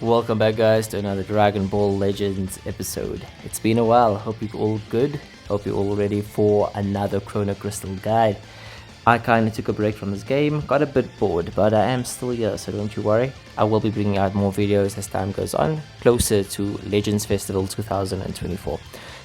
Welcome back, guys, to another Dragon Ball Legends episode. It's been a while. Hope you're all good. Hope you're all ready for another Chrono Crystal guide. I kinda took a break from this game, got a bit bored, but I am still here, so don't you worry. I will be bringing out more videos as time goes on, closer to Legends Festival 2024.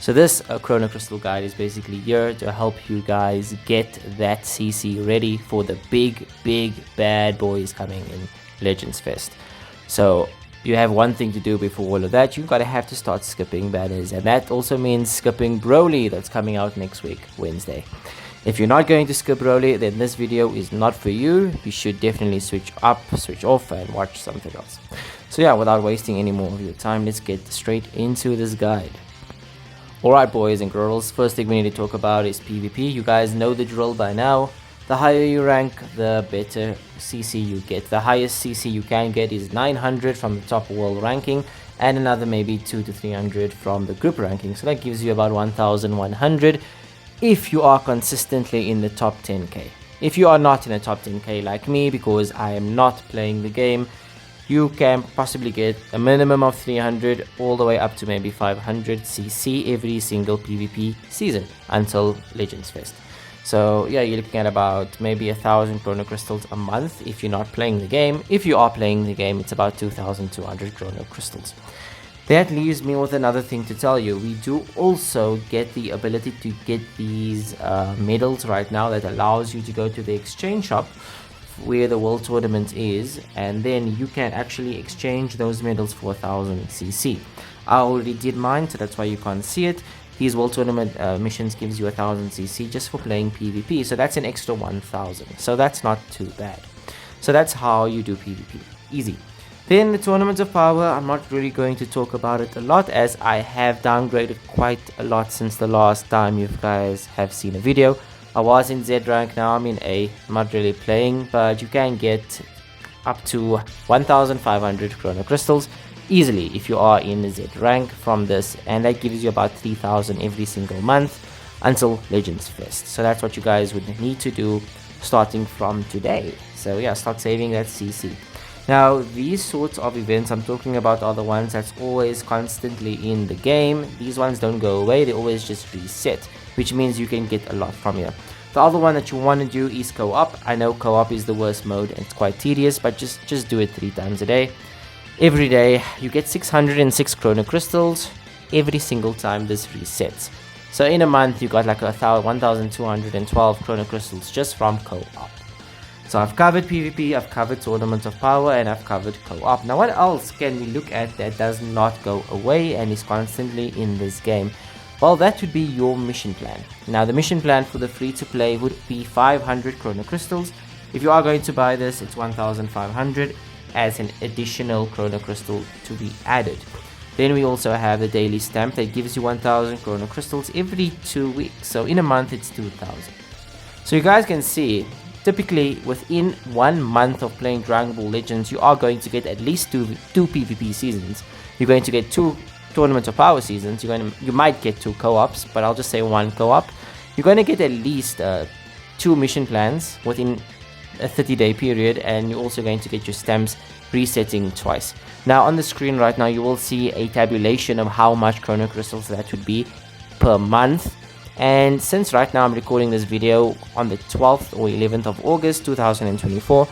So this Chrono Crystal guide is basically here to help you guys get that CC ready for the big bad boys coming in Legends Fest. So you have one thing to do before all of that. You gotta have to start skipping banners, and that also means skipping Broly that's coming out next week, Wednesday. If you're not going to skip Broly, then this video is not for you. You should definitely switch off and watch something else. So yeah, without wasting any more of your time, let's get straight into this guide. Alright, boys and girls, first thing we need to talk about is PvP. You guys know the drill by now. The higher you rank, the better CC you get. The highest CC you can get is 900 from the top world ranking, and another maybe 200 to 300 from the group ranking. So that gives you about 1100 if you are consistently in the top 10k. If you are not in the top 10k like me, because I am not playing the game, you can possibly get a minimum of 300 all the way up to maybe 500 CC every single PvP season until Legends Fest. So yeah, you're looking at about maybe 1,000 Chrono Crystals a month if you're not playing the game. If you are playing the game, it's about 2,200 Chrono Crystals. That leaves me with another thing to tell you. We do also get the ability to get these medals right now that allows you to go to the exchange shop where the world tournament is, and then you can actually exchange those medals for 1,000 CC. I already did mine, so that's why you can't see it. These world tournament missions gives you 1,000 CC just for playing PvP, so that's an extra 1,000. So that's not too bad. So that's how you do PvP. Easy. Then the Tournament of Power, I'm not really going to talk about it a lot as I have downgraded quite a lot since the last time you guys have seen a video. I was in Z rank, now I'm in A. I'm not really playing, but you can get up to 1,500 Chrono Crystals easily if you are in the Z rank from this, and that gives you about 3,000 every single month until Legends Fest. So that's what you guys would need to do starting from today. So yeah, start saving that CC. Now these sorts of events I'm talking about are the ones that's always constantly in the game. These ones don't go away, they always just reset, which means you can get a lot from here. The other one that you want to do is co-op. I know co-op is the worst mode and it's quite tedious, but just do it 3 times a day. Every day you get 606 Chrono Crystals every single time this resets. So in a month you got like 1,212 Chrono Crystals just from co-op. So I've covered PvP, I've covered Tournament of Power, and I've covered co-op. Now what else can we look at that does not go away and is constantly in this game? Well, that would be your mission plan. Now the mission plan for the free to play would be 500 Chrono Crystals. If you are going to buy this, it's 1,500 as an additional Chrono Crystal to be added. Then we also have the daily stamp that gives you 1,000 Chrono Crystals every 2 weeks. So in a month it's 2,000. So you guys can see, typically within 1 month of playing Dragon Ball Legends, you are going to get at least two PvP seasons. You're going to get 2 Tournament of Power seasons. You might get 2 co-ops, but I'll just say 1 co-op. You're going to get at least 2 mission plans within a 30-day period, and you're also going to get your stamps resetting twice. Now on the screen right now you will see a tabulation of how much Chrono Crystals that would be per month. And since right now I'm recording this video on the 12th or 11th of August 2024,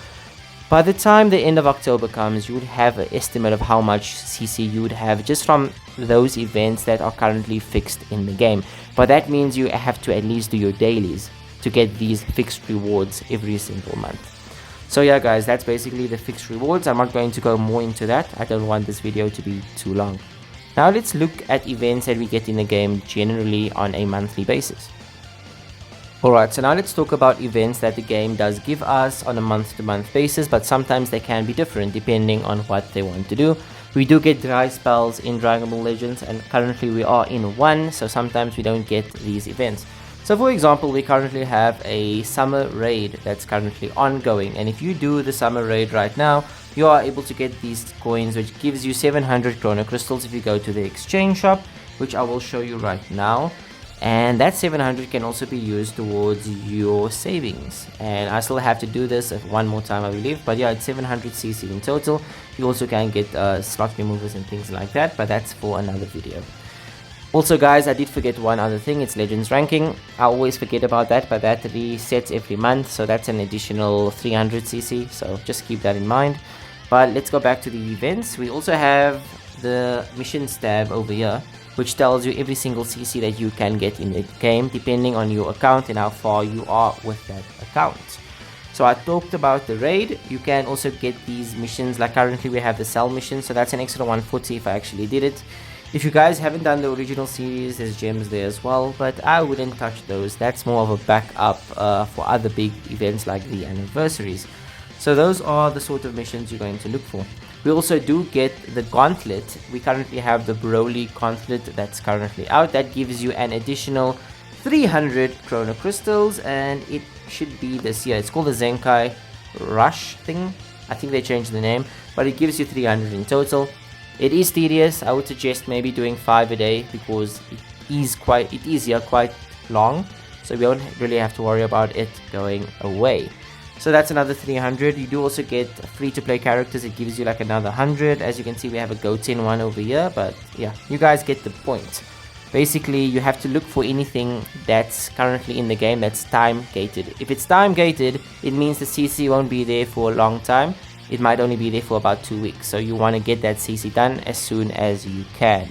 by the time the end of October comes, you would have an estimate of how much CC you would have just from those events that are currently fixed in the game. But that means you have to at least do your dailies to get these fixed rewards every single month. So yeah guys, that's basically the fixed rewards. I'm not going to go more into that. I don't want this video to be too long. Now let's look at events that we get in the game generally on a monthly basis. Alright, so now let's talk about events that the game does give us on a month-to-month basis, but sometimes they can be different depending on what they want to do. We do get dry spells in Dragon Ball Legends, and currently we are in 1, so sometimes we don't get these events. So for example, we currently have a summer raid that's currently ongoing, and if you do the summer raid right now, you are able to get these coins, which gives you 700 Chrono Crystals if you go to the exchange shop, which I will show you right now. and that 700 can also be used towards your savings. And I still have to do this one more time, I believe, but yeah, it's 700 cc in total. You also can get slot removers and things like that, but that's for another video. Also guys, I did forget one other thing, it's Legends ranking. I always forget about that, but that resets every month, so that's an additional 300 cc, so just keep that in mind. But let's go back to the events. We also have the missions tab over here, which tells you every single cc that you can get in the game depending on your account and how far you are with that account. So I talked about the raid. You can also get these missions, like currently we have the cell mission, so that's an extra 140 if I actually did it. If you guys haven't done the original series, there's gems there as well, but I wouldn't touch those. That's more of a backup for other big events like the anniversaries. So those are the sort of missions you're going to look for. We also do get the gauntlet. We currently have the Broly gauntlet that's currently out. That gives you an additional 300 Chrono Crystals, and it should be this year. It's called the Zenkai Rush thing. I think they changed the name, but it gives you 300 in total. It is tedious. I would suggest maybe doing 5 a day because it is quite long, so we don't really have to worry about it going away. So that's another 300. You do also get free-to-play characters. It gives you like another 100. As you can see, we have a Goten one over here, but yeah, you guys get the point. Basically, you have to look for anything that's currently in the game that's time gated. If it's time gated, it means the CC won't be there for a long time. It might only be there for about 2 weeks, so you want to get that CC done as soon as you can.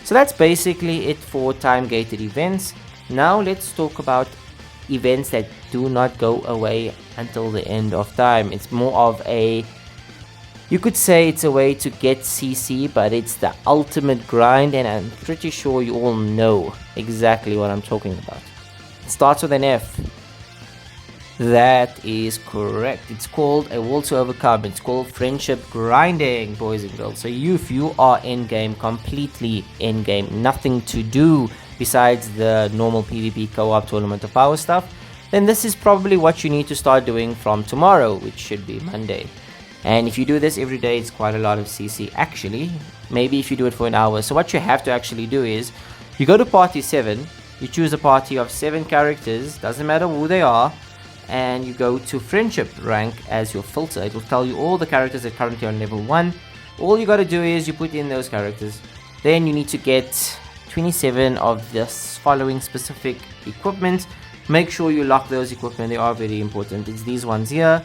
So that's basically it for time gated events. Now let's talk about events that do not go away until the end of time. It's more of a, you could say it's a way to get CC, but it's the ultimate grind, and I'm pretty sure you all know exactly what I'm talking about. It starts with an F. That is correct. It's called a will to overcome. It's called friendship grinding, boys and girls. So if you are in game, completely in game, nothing to do besides the normal PvP co-op tournament of power stuff, then this is probably what you need to start doing from tomorrow, which should be Monday. And if you do this every day, it's quite a lot of CC actually. Maybe if you do it for an hour. So what you have to actually do is you go to party 7, you choose a party of 7 characters, doesn't matter who they are, and you go to friendship rank as your filter. It will tell you all the characters that are currently on level 1. All you got to do is you put in those characters. Then you need to get 27 of this following specific equipment. Make sure you lock those equipment. They are very important. It's these ones here.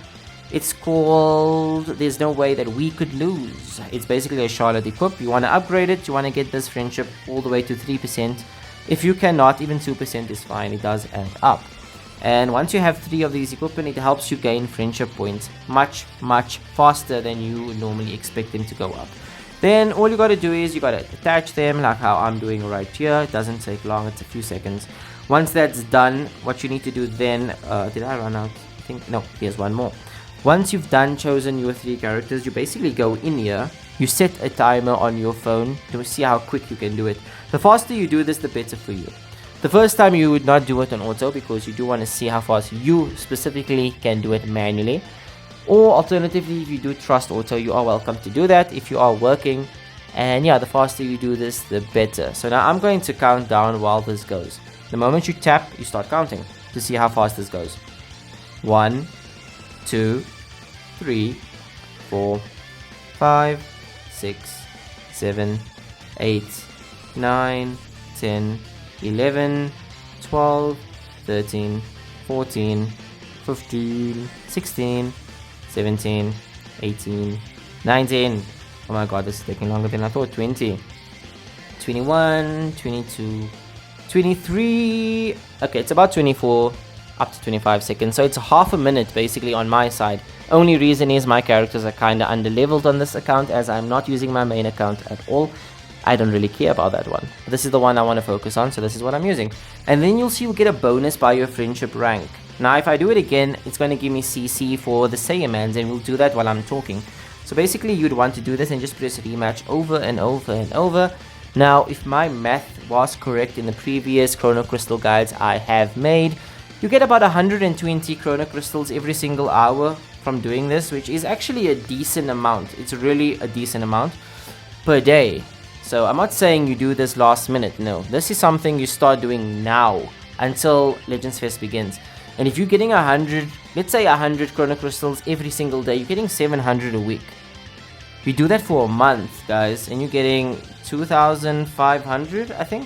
It's called There's No Way That We Could Lose. It's basically a Charlotte equip. You want to upgrade it. You want to get this friendship all the way to 3%. If you cannot, even 2% is fine. It does add up. And once you have 3 of these equipment, it helps you gain friendship points much faster than you normally expect them to go up. Then all you got to do is you got to attach them like how I'm doing right here. It doesn't take long, it's a few seconds. Once that's done, what you need to do then, did I run out? I think, no, here's one more. Once you've chosen your 3 characters, you basically go in here, you set a timer on your phone to see how quick you can do it. The faster you do this, the better for you. The first time you would not do it on auto because you do want to see how fast you specifically can do it manually. Or alternatively, if you do trust auto, you are welcome to do that if you are working. And yeah, the faster you do this, the better. So now I'm going to count down while this goes. The moment you tap, you start counting to see how fast this goes. 1, 2, 3, 4, 5, 6, 7, 8, 9, 10, 11, 12, 13, 14, 15, 16, 17, 18, 19. Oh my god, this is taking longer than I thought. 20, 21, 22, 23. Okay, it's about 24 up to 25 seconds. So it's half a minute basically on my side. Only reason is my characters are kind of under-leveled on this account as I'm not using my main account at all. I don't really care about that one. This is the one I want to focus on, so this is what I'm using. And then you'll see you'll get a bonus by your friendship rank. Now if I do it again, it's going to give me CC for the Saiyamans, and we'll do that while I'm talking. So basically you'd want to do this and just press rematch over and over and over. Now if my math was correct in the previous Chrono Crystal guides I have made, you get about 120 Chrono Crystals every single hour from doing this, which is actually a decent amount. It's really a decent amount per day. So I'm not saying you do this last minute, no. This is something you start doing now until Legends Fest begins. And if you're getting 100, let's say 100 Chrono Crystals every single day, you're getting 700 a week. You do that for a month, guys, and you're getting 2,500, I think,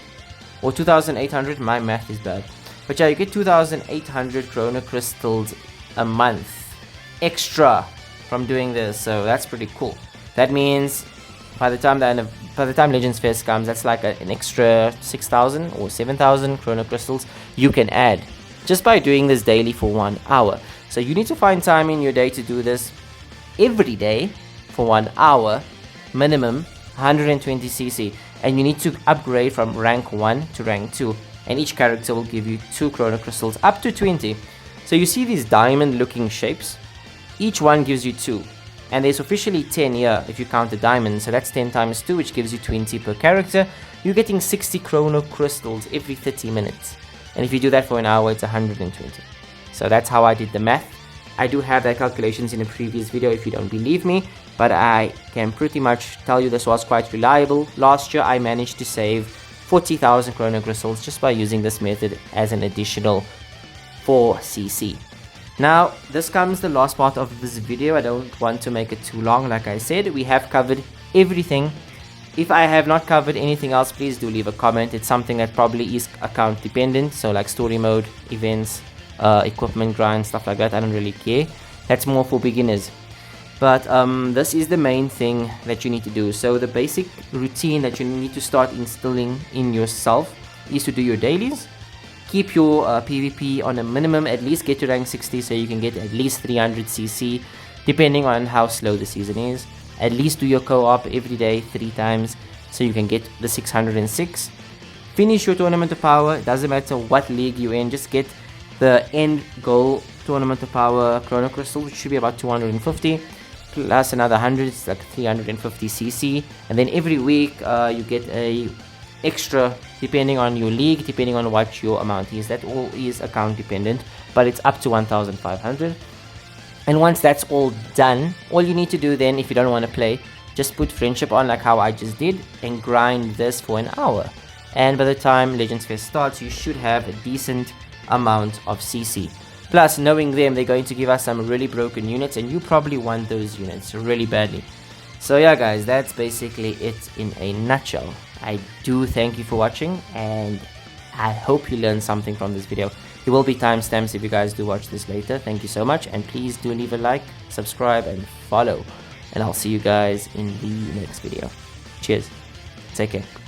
or 2,800. My math is bad, but yeah, you get 2,800 Chrono Crystals a month extra from doing this. So that's pretty cool. That means by the time Legends Fest comes, that's like an extra 6,000 or 7,000 Chrono Crystals you can add just by doing this daily for 1 hour. So you need to find time in your day to do this every day for 1 hour, minimum 120 CC, and you need to upgrade from rank 1 to rank 2, and each character will give you 2 Chrono Crystals up to 20. So you see these diamond looking shapes, each one gives you 2, and there's officially 10 here if you count the diamonds, so that's 10 times 2, which gives you 20 per character. You're getting 60 Chrono Crystals every 30 minutes, and if you do that for an hour, it's 120. So that's how I did the math. I do have that calculations in a previous video if you don't believe me, but I can pretty much tell you this was quite reliable. Last year I managed to save 40,000 Chrono Crystals just by using this method as an additional 4 CC. Now this comes the last part of this video. I don't want to make it too long. Like I said, we have covered everything. If I have not covered anything else, please do leave a comment. It's something that probably is account dependent, so like story mode, events, equipment grind, stuff like that. I don't really care. That's more for beginners. But this is the main thing that you need to do. So the basic routine that you need to start instilling in yourself is to do your dailies. Keep your PvP on a minimum, at least get to rank 60 so you can get at least 300 CC, depending on how slow the season is. At least do your co-op every day 3 times so you can get the 606. Finish your Tournament of Power. It doesn't matter what league you're in, just get the end goal Tournament of Power Chrono Crystal, which should be about 250 plus another 100. It's like 350 CC, and then every week you get a extra depending on your league, depending on what your amount is. That all is account dependent, but it's up to 1,500. And once that's all done, all you need to do then, if you don't want to play, just put friendship on like how I just did and grind this for an hour, and by the time Legends Fest starts you should have a decent amount of CC. Plus, knowing them, they're going to give us some really broken units, and you probably want those units really badly. So yeah guys, that's basically it in a nutshell. I do thank you for watching, and I hope you learned something from this video. There will be timestamps if you guys do watch this later. Thank you so much, and please do leave a like, subscribe, and follow. And I'll see you guys in the next video. Cheers. Take care.